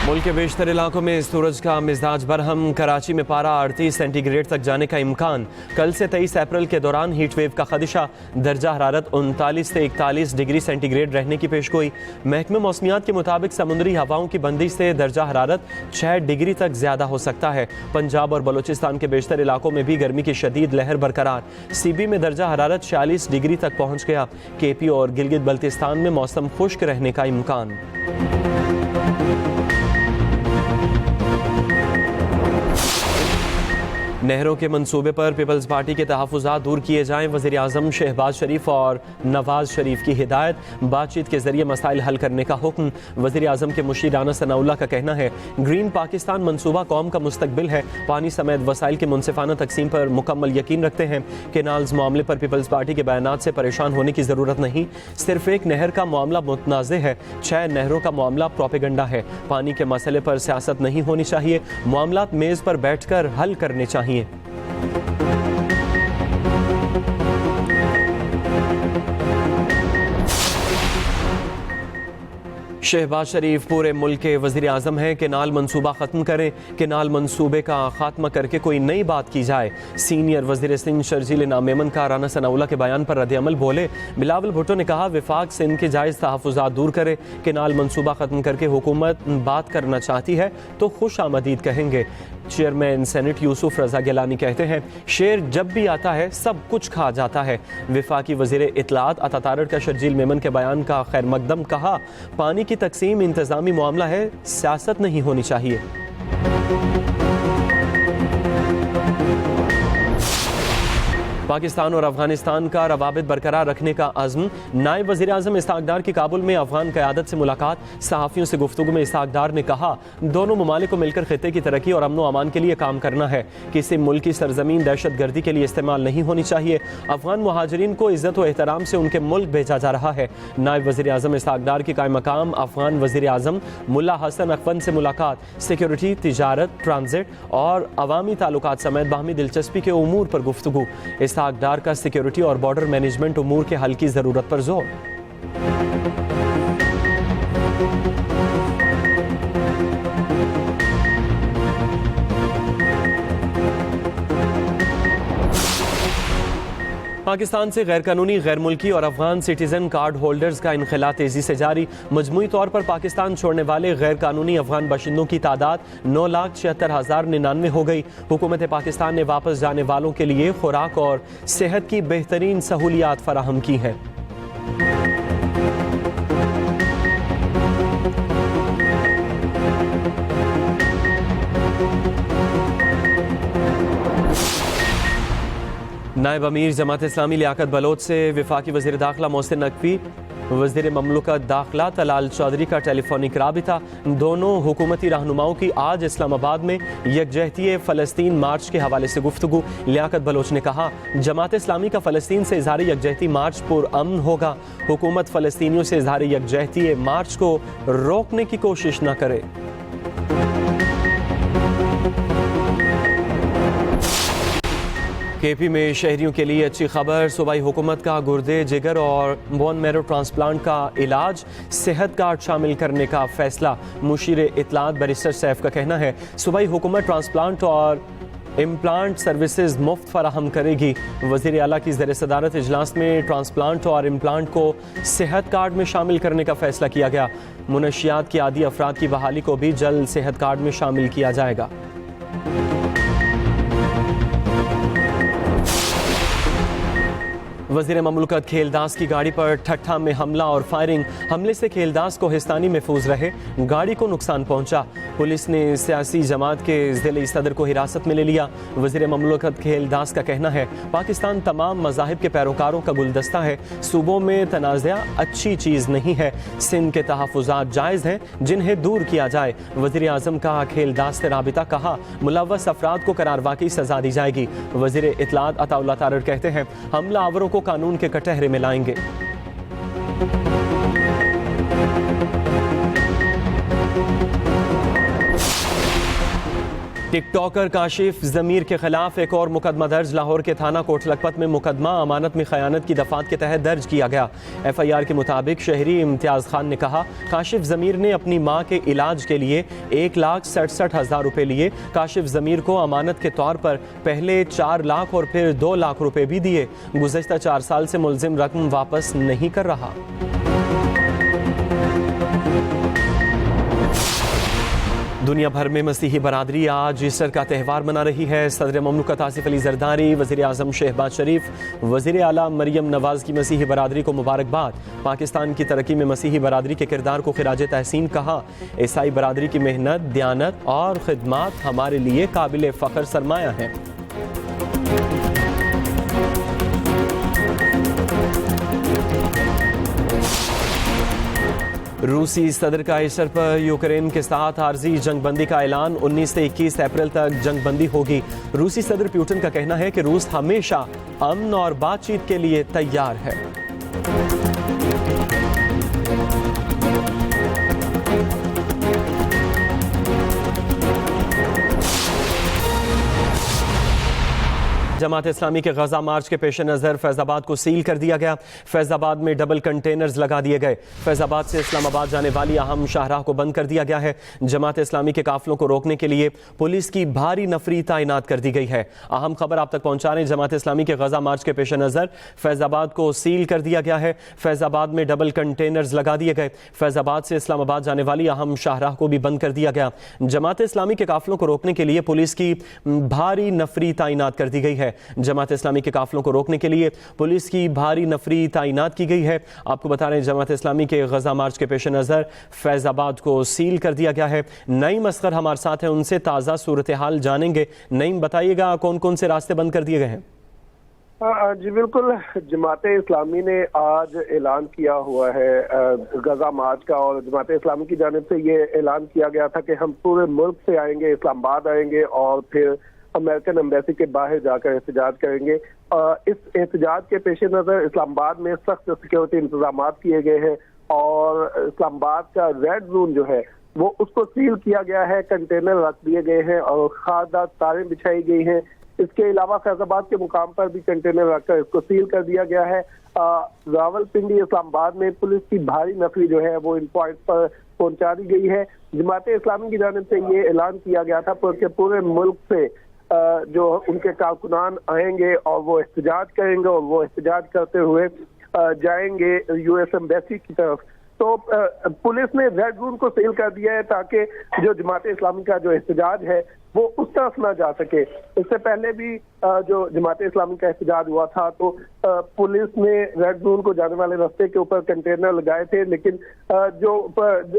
मुल्क के बेशतर इलाकों में सूरज का मिजाज बरहम। कराची में पारा 38 सेंटीग्रेड तक जाने का इम्कान। कल से 23 अप्रैल के दौरान हीट वेव का खदशा। दर्जा हरारत 39 से 41 डिग्री सेंटीग्रेड रहने की पेशगोई। महकमे मौसमियात के मुताबिक समुद्री हवाओं की बंदिश से दर्जा हरारत 6 डिग्री तक ज्यादा हो सकता है। पंजाब और बलूचिस्तान के बेशतर इलाकों में भी गर्मी की शदीद लहर बरकरार। सीबी में दर्जा हरारत 46 डिग्री तक पहुँच गया। केपी और गिलगित बल्तिस्तान में मौसम खुश्क रहने का इम्कान। नहरों के मंसूबे पर पीपल्स पार्टी के तहफ़्फ़ुज़ात दूर किए जाएं। वज़ीर आज़म शहबाज शरीफ और नवाज शरीफ की हिदायत। बातचीत के जरिए मसाइल हल करने का हुक्म। वज़ीर आज़म के मुशीर राना सनाउल्लाह का कहना है, ग्रीन पाकिस्तान मंसूबा कौम का मुस्तकबिल है। पानी समेत वसाइल की मुनसिफाना तकसीम पर मुकम्मल यकीन रखते हैं। केनाल्स मामले पर पीपल्स पार्टी के बयानात से परेशान होने की ज़रूरत नहीं। सिर्फ एक नहर का मामला मुतनाज़े है, 6 नहरों का मामला प्रोपेगंडा है। पानी के मसले पर सियासत नहीं होनी चाहिए, मामलात मेज़ पर बैठ कर हल करने चाहिए। शहबाज शरीफ पूरे मुल्क के वज़ीर आज़म हैं। केनाल मंसूबा ख़त्म करें, केनाल मंसूबे का खात्मा करके कोई नई बात की जाए। सीनियर वज़ीर सिंध शर्जील नामेमन का राना सनाउल्लाह के बयान पर रद्द-ए-अमल बोले। बिलावल भुट्टो ने कहा, विफाक सिंध के जायज़ तहफ़्फ़ुज़ात दूर करे। केनाल मंसूबा ख़त्म करके हुकूमत बात करना चाहती है तो खुश आमदीद कहेंगे। चेयरमैन सेनेट यूसुफ रजा गिलानी कहते हैं, शेर जब भी आता है सब कुछ खा जाता है। विफाकी वज़ीर इत्तलात अता का शर्जील मेमन के बयान का खैर मकदम। कहा, पानी की तकसीम इंतज़ामी मामला है, सियासत नहीं होनी चाहिए। पाकिस्तान और अफगानिस्तान का रवाबित बरकरार रखने का अज़्म। नायब वज़ीर आज़म इसहाक़ डार की काबुल में अफगान क़यादत से मुलाकात। सहाफ़ियों से गुफ्तगू में इसहाक़ डार ने कहा, दोनों ममालिक को मिलकर ख़ित्ते की तरक्की और अमन व अमान के लिए काम करना है। किसी मुल्क की सरज़मीन दहशत गर्दी के लिए इस्तेमाल नहीं होनी चाहिए। अफगान मुहाजिरीन को इज़्ज़त व एहतराम से उनके मुल्क भेजा जा रहा है। नायब वज़ीर आज़म इसहाक़ डार की कायम मकाम अफगान वज़ीर आज़म मुल्ला हसन अकवन से मुलाकात। सिक्योरिटी, तिजारत, ट्रांजिट और अवामी ताल्लुकात समेत बाहमी दिलचस्पी के उमूर पर गुफ्तगू। इसहाक़ डार का सिक्योरिटी और बॉर्डर मैनेजमेंट उमूर के हल की ज़रूरत पर जोर। पाकिस्तान से गैर कानूनी, गैर मुल्की और अफगान सिटीजन कार्ड होल्डर्स का इनखला तेजी से जारी। मजमूई तौर पर पाकिस्तान छोड़ने वाले गैर कानूनी अफगान बाशिंदों की तादाद 9,76,099 हो गई। हुकूमत पाकिस्तान ने वापस जाने वालों के लिए खुराक और सेहत की बेहतरीन सहूलियात फराहम की हैं। नायब अमीर जमात इस्लामी लियाकत बलोच से वफाकी वज़ीर दाखिला मोहसिन नकवी, वज़ीर ममलकत दाखिला तलाल चौधरी का टेलीफोनिक राबिता। दोनों हुकूमती रहनुमाओं की आज इस्लामाबाद में यकजहती फ़लस्तीन मार्च के हवाले से गुफ्तगू। लियाकत बलोच ने कहा, जमात इस्लामी का फ़लस्तीन से इज़हार यकजहती मार्च पुरअमन होगा। हुकूमत फ़लस्तीनियों से इज़हार यकजहती मार्च को रोकने की कोशिश न करे। केपी में शहरियों के लिए अच्छी खबर। सूबाई हुकूमत का गुर्दे, जिगर और बोन मैरो ट्रांसप्लांट का इलाज सेहत कार्ड शामिल करने का फैसला। मुशीर इत्तलात बैरिस्टर सैफ का कहना है, सूबाई हुकूमत ट्रांसप्लांट और इम्प्लांट सर्विसेज मुफ्त फराहम करेगी। वज़ीर आला की ज़ेर सदारत इजलास में ट्रांसप्लांट और इम्प्लांट को सेहत कार्ड में शामिल करने का फैसला किया गया। मुनशियात की आदी अफराद की बहाली को भी जल्द सेहत कार्ड में शामिल किया जाएगा। वज़ीर ममलकत खेलदास की गाड़ी पर ठट्ठा में हमला और फायरिंग। हमले से खेलदास को हिस्तानी महफूज रहे, गाड़ी को नुकसान पहुंचा। पुलिस ने सियासी जमात के ज़िले सदर को हिरासत में ले लिया। वज़ीर ममलकत खेलदास का कहना है, पाकिस्तान तमाम मज़ाहिब के पैरोकारों का गुलदस्ता है। सूबों में तनाज़ा अच्छी चीज़ नहीं है। सिंध के तहफ़्फ़ुज़ात जायज़ हैं, जिन्हें दूर किया जाए। वज़ीर आज़म का खेलदास से राबिता। कहा, मुलव्वस अफराद को करारवाकी सज़ा दी जाएगी। वज़ीर इत्तलात अताउल्लाह तारर कहते हैं, हमला आवरों को कानून के कटहरे में लाएंगे। टिकटॉकर काशिफ ज़मीर के खिलाफ एक और मुकदमा दर्ज। लाहौर के थाना कोट लखपत में मुकदमा अमानत में खयानत की दफात के तहत दर्ज किया गया। FIR के मुताबिक शहरी इम्तियाज़ खान ने कहा, काशिफ ज़मीर ने अपनी मां के इलाज के लिए 1,67,000 रुपए लिए। काशिफ ज़मीर को अमानत के तौर पर पहले 4 लाख और फिर 2 लाख रुपए भी दिए। गुज़श्ता 4 साल से मुल्जिम रकम वापस नहीं कर रहा। दुनिया भर में मसीही बरादरी आज ईस्टर का त्यौहार मना रही है। सदर ममलकत आसिफ अली जरदारी, वज़ीर आज़म शहबाज शरीफ, वज़ीर आला मरियम नवाज़ की मसीही बरादरी को मुबारकबाद। पाकिस्तान की तरक्की में मसीही बरादरी के किरदार को खिराज तहसीन कहा। ईसाई बरादरी की मेहनत, दयानत और खिदमात हमारे लिए काबिल फ़ख्र सरमाया है। रूसी सदर का ईस्टर पर यूक्रेन के साथ आर्जी जंगबंदी का ऐलान। 19 से 21 अप्रैल तक जंगबंदी होगी। रूसी सदर पुतिन का कहना है कि रूस हमेशा अमन और बातचीत के लिए तैयार है। जमात इस्लामी के गजा मार्च के पेश नज़र फैज़ाबाद को सील कर दिया गया। फैज़ाबाद में डबल कंटेनर्स लगा दिए गए। फैज़ाबाद से इस्लामाबाद जाने वाली अहम शाहराह को बंद कर दिया गया है। जमात इस्लामी के काफिलों को रोकने के लिए पुलिस की भारी नफरी तैनात कर दी गई है। अहम खबर आप तक पहुंचा रहे हैं। जमात इस्लामी के गजा मार्च के पेश नज़र फैज़ाबाद को सील कर दिया गया है। फैज़ाबाद में डबल कंटेनर्स लगा दिए गए। फैज़ाबाद से इस्लामाबाद जाने वाली अहम शाहराह को भी बंद कर दिया गया। जमात इस्लामी के काफिलों को रोकने के लिए पुलिस की भारी नफरी तैनात कर दी गई है। जमात इस्लामी के काफिलों को रोकने के लिए पुलिस की भारी नफरी तैनात की गई है। आपको बता रहे हैं जमात इस्लामी के गजा मार्च के पेश नज़र फैज़ाबाद को सील कर दिया गया है। नईम असगर हमारे साथ हैं, उनसे ताज़ा सूरत हाल जानेंगे। नईम, बताइएगा कौन कौन से रास्ते बंद कर दिए गए हैं? जी बिल्कुल, जमात इस्लामी ने आज ऐलान किया हुआ है गजा मार्च का, और जमात इस्लामी की जानिब से ये ऐलान किया गया था कि हम पूरे मुल्क से आएंगे, इस्लामाबाद आएंगे और फिर अमेरिकन एम्बेसी के बाहर जाकर एहतजाज करेंगे। इस एहतजाज के पेश नज़र इस्लामाबाद में सख्त सिक्योरिटी इंतजाम किए गए हैं और इस्लामाबाद का रेड जोन जो है वो उसको सील किया गया है। कंटेनर रख दिए गए हैं और खारदार तारें बिछाई गई हैं। इसके अलावा फैज़ाबाद के मुकाम पर भी कंटेनर रखकर इसको सील कर दिया गया है। रावलपिंडी इस्लामाबाद में पुलिस की भारी नफरी जो है वो इन पॉइंट पर पहुंचा दी गई है। जमात इस्लामी की जानिब से ये ऐलान किया गया था कि पूरे मुल्क से जो उनके कारकुनान आएंगे और वो एहतजाज करेंगे और वो एहतजाज करते हुए जाएंगे US एम्बेसी की तरफ। तो पुलिस ने रेड जोन को सील कर दिया है ताकि जो जमात इस्लामी का जो एहतजाज है वो उस तरफ ना जा सके। इससे पहले भी जो जमात इस्लामी का एहतजाज हुआ था तो पुलिस ने रेड जोन को जाने वाले रास्ते के ऊपर कंटेनर लगाए थे, लेकिन जो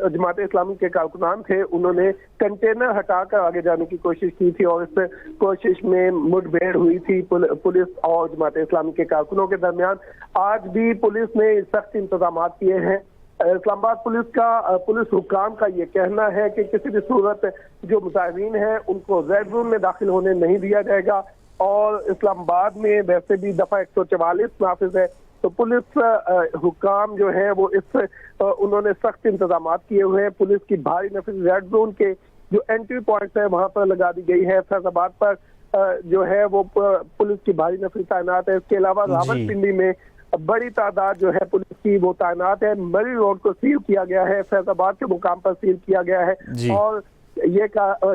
जमात इस्लामी के कारकुनान थे उन्होंने कंटेनर हटाकर आगे जाने की कोशिश की थी और इस कोशिश में मुठभेड़ हुई थी पुलिस और जमात इस्लामी के कारकुनों के दरमियान। आज भी पुलिस ने सख्त इंतजाम किए हैं। इस्लामाबाद पुलिस हुक्काम का ये कहना है कि किसी भी सूरत जो मुजाहिरीन हैं उनको रेड जोन में दाखिल होने नहीं दिया जाएगा और इस्लामाबाद में वैसे भी दफा 144 नाफिज है। तो पुलिस हुक्काम जो है वो उन्होंने सख्त इंतजाम किए हुए हैं। पुलिस की भारी नफरी रेड जोन के जो एंट्री पॉइंट है वहां पर लगा दी गई है। फैज़ाबाद पर जो है वो पुलिस की भारी नफरी तैनात है। इसके अलावा रावलपिंडी में बड़ी तादाद जो है पुलिस की वो तैनात है। मरी रोड को सील किया गया है, फैज़ाबाद के मुकाम पर सील किया गया है। और ये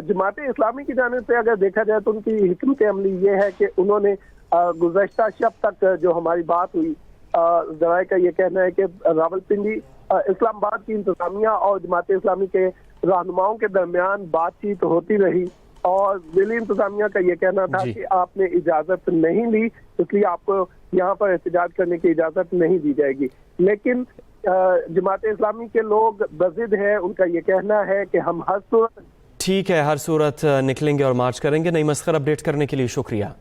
जमात इस्लामी की जानिब से अगर देखा जाए तो उनकी हिकमत अमली ये है कि उन्होंने गुज़श्ता शब तक जो हमारी बात हुई, ज़राए का ये कहना है कि रावलपिंडी इस्लामाबाद की इंतजामिया और जमात इस्लामी के रहनुमाओं के दरमियान बातचीत होती रही और दिल्ली इंतजामिया का ये कहना था कि आपने इजाजत नहीं ली, इसलिए आपको यहाँ पर एहतजाज करने की इजाजत नहीं दी जाएगी। लेकिन जमात इस्लामी के लोग बज़िद हैं, उनका ये कहना है कि हम हर सूरत ठीक है, हर सूरत निकलेंगे और मार्च करेंगे। नईम असगर अपडेट करने के लिए शुक्रिया।